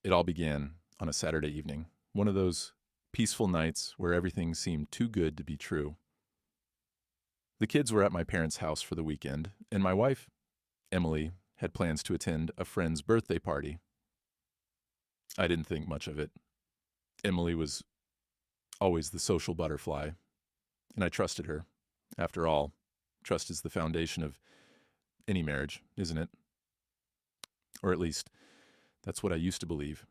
It all began on a Saturday evening, one of those peaceful nights where everything seemed too good to be true. The kids were at my parents' house for the weekend, and my wife, Emily, had plans to attend a friend's birthday party. I didn't think much of it. Emily was always the social butterfly, and I trusted her. After all, trust is the foundation of any marriage, isn't it? Or at least, that's what I used to believe.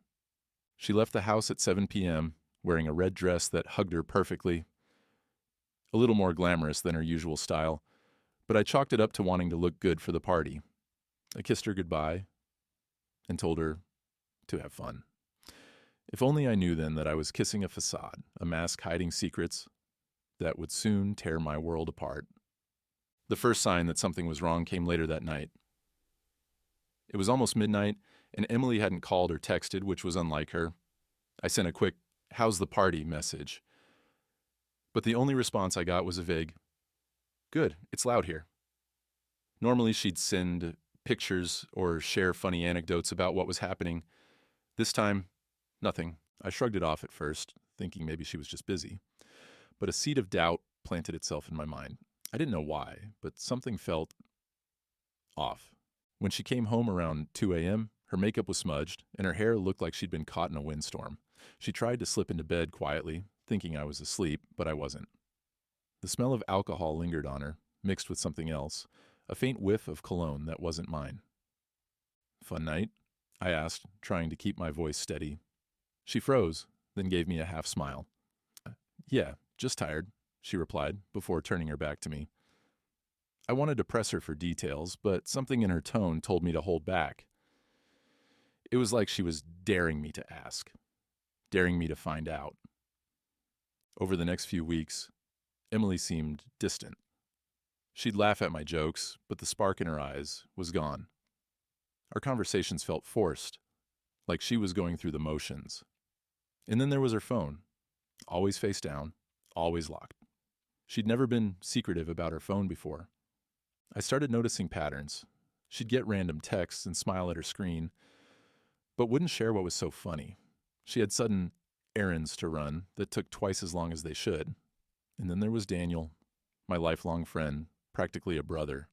She left the house at 7 p.m., wearing a red dress that hugged her perfectly, a little more glamorous than her usual style, but I chalked it up to wanting to look good for the party. I kissed her goodbye and told her to have fun. If only I knew then that I was kissing a facade, a mask hiding secrets that would soon tear my world apart. The first sign that something was wrong came later that night. It was almost midnight, and Emily hadn't called or texted, which was unlike her. I sent a quick, "How's the party?" message. But the only response I got was a vague, "Good, it's loud here." Normally she'd send pictures or share funny anecdotes about what was happening. This time, nothing. I shrugged it off at first, thinking maybe she was just busy. But a seed of doubt planted itself in my mind. I didn't know why, but something felt off. When she came home around 2 a.m., her makeup was smudged, and her hair looked like she'd been caught in a windstorm. She tried to slip into bed quietly, thinking I was asleep, but I wasn't. The smell of alcohol lingered on her, mixed with something else, a faint whiff of cologne that wasn't mine. "Fun night?" I asked, trying to keep my voice steady. She froze, then gave me a half smile. "Yeah, just tired," she replied, before turning her back to me. I wanted to press her for details, but something in her tone told me to hold back. It was like she was daring me to ask, daring me to find out. Over the next few weeks, Emily seemed distant. She'd laugh at my jokes, but the spark in her eyes was gone. Our conversations felt forced, like she was going through the motions. And then there was her phone, always face down, always locked. She'd never been secretive about her phone before. I started noticing patterns. She'd get random texts and smile at her screen, but wouldn't share what was so funny. She had sudden errands to run that took twice as long as they should. And then there was Daniel, my lifelong friend, practically a brother.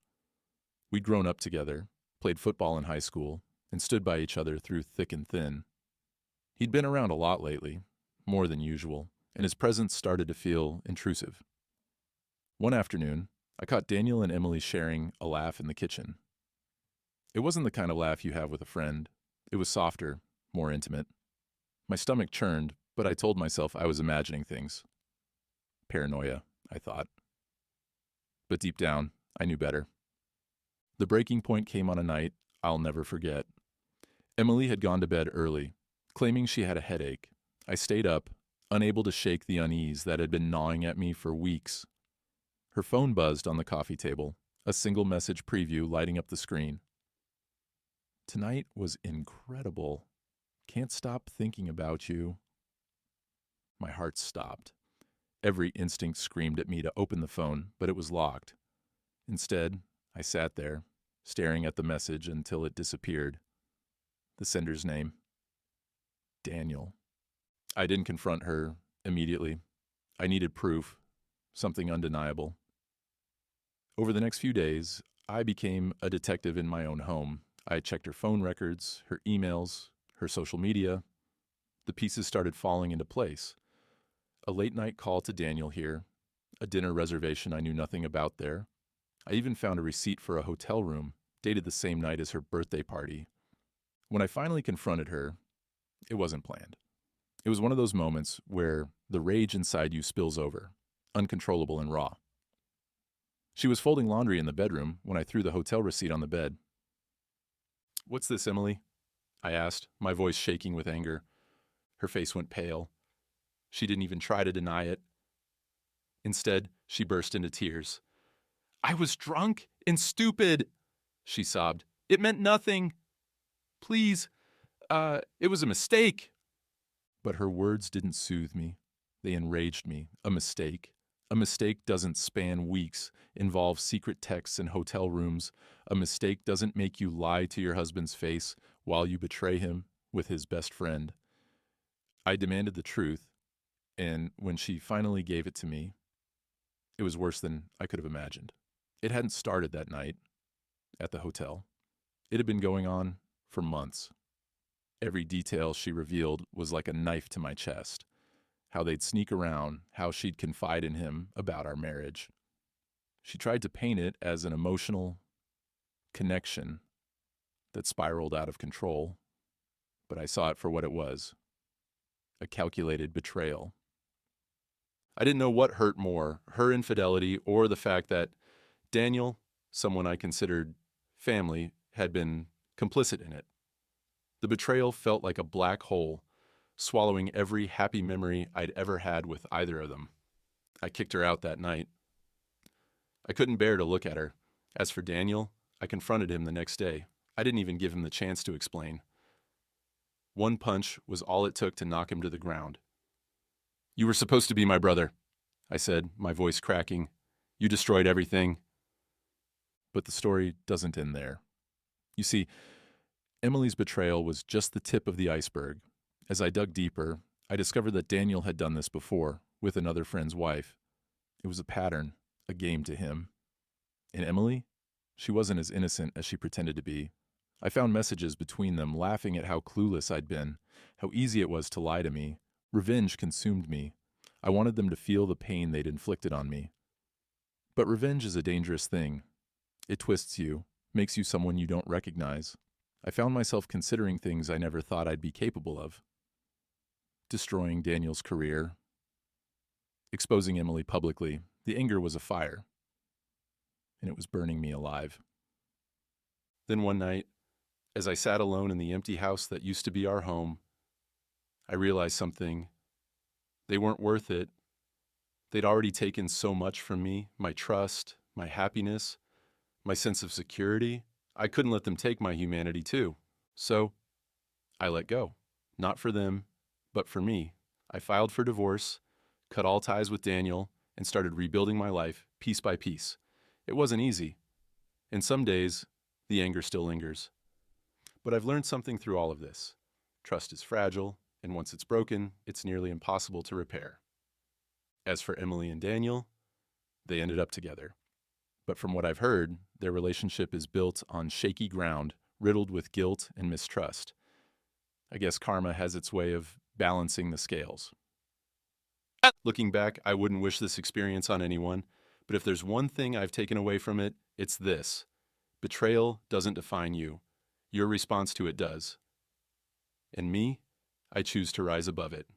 We'd grown up together, played football in high school, and stood by each other through thick and thin. He'd been around a lot lately, more than usual, and his presence started to feel intrusive. One afternoon, I caught Daniel and Emily sharing a laugh in the kitchen. It wasn't the kind of laugh you have with a friend. It was softer, more intimate. My stomach churned, but I told myself I was imagining things. Paranoia, I thought. But deep down, I knew better. The breaking point came on a night I'll never forget. Emily had gone to bed early, claiming she had a headache. I stayed up, unable to shake the unease that had been gnawing at me for weeks. Her phone buzzed on the coffee table, a single message preview lighting up the screen. "Tonight was incredible. Can't stop thinking about you." My heart stopped. Every instinct screamed at me to open the phone, but it was locked. Instead, I sat there, staring at the message until it disappeared. The sender's name: Daniel. I didn't confront her immediately. I needed proof, something undeniable. Over the next few days, I became a detective in my own home. I checked her phone records, her emails, her social media. The pieces started falling into place. A late-night call to Daniel here, a dinner reservation I knew nothing about there. I even found a receipt for a hotel room, dated the same night as her birthday party. When I finally confronted her, it wasn't planned. It was one of those moments where the rage inside you spills over, uncontrollable and raw. She was folding laundry in the bedroom when I threw the hotel receipt on the bed. "What's this, Emily?" I asked, my voice shaking with anger. Her face went pale. She didn't even try to deny it. Instead, she burst into tears. "I was drunk and stupid," she sobbed. "It meant nothing. Please, it was a mistake." But her words didn't soothe me. They enraged me. A mistake. A mistake doesn't span weeks, involve secret texts in hotel rooms. A mistake doesn't make you lie to your husband's face while you betray him with his best friend. I demanded the truth, and when she finally gave it to me, it was worse than I could have imagined. It hadn't started that night at the hotel. It had been going on for months. Every detail she revealed was like a knife to my chest. How they'd sneak around, how she'd confide in him about our marriage. She tried to paint it as an emotional connection that spiraled out of control, but I saw it for what it was, a calculated betrayal. I didn't know what hurt more, her infidelity or the fact that Daniel, someone I considered family, had been complicit in it. The betrayal felt like a black hole, swallowing every happy memory I'd ever had with either of them. I kicked her out that night. I couldn't bear to look at her. As for Daniel, I confronted him the next day. I didn't even give him the chance to explain. One punch was all it took to knock him to the ground. "You were supposed to be my brother," I said, my voice cracking. "You destroyed everything." But the story doesn't end there. You see, Emily's betrayal was just the tip of the iceberg. As I dug deeper, I discovered that Daniel had done this before, with another friend's wife. It was a pattern, a game to him. And Emily? She wasn't as innocent as she pretended to be. I found messages between them, laughing at how clueless I'd been, how easy it was to lie to me. Revenge consumed me. I wanted them to feel the pain they'd inflicted on me. But revenge is a dangerous thing. It twists you, makes you someone you don't recognize. I found myself considering things I never thought I'd be capable of. Destroying Daniel's career, exposing Emily publicly. The anger was a fire, and it was burning me alive. Then one night, as I sat alone in the empty house that used to be our home, I realized something. They weren't worth it. They'd already taken so much from me, my trust, my happiness, my sense of security. I couldn't let them take my humanity too. So I let go. Not for them, but for me. I filed for divorce, cut all ties with Daniel, and started rebuilding my life piece by piece. It wasn't easy. And some days, the anger still lingers. But I've learned something through all of this. Trust is fragile, and once it's broken, it's nearly impossible to repair. As for Emily and Daniel, they ended up together. But from what I've heard, their relationship is built on shaky ground, riddled with guilt and mistrust. I guess karma has its way of balancing the scales. Looking back, I wouldn't wish this experience on anyone, but if there's one thing I've taken away from it, it's this. Betrayal doesn't define you. Your response to it does. And me, I choose to rise above it.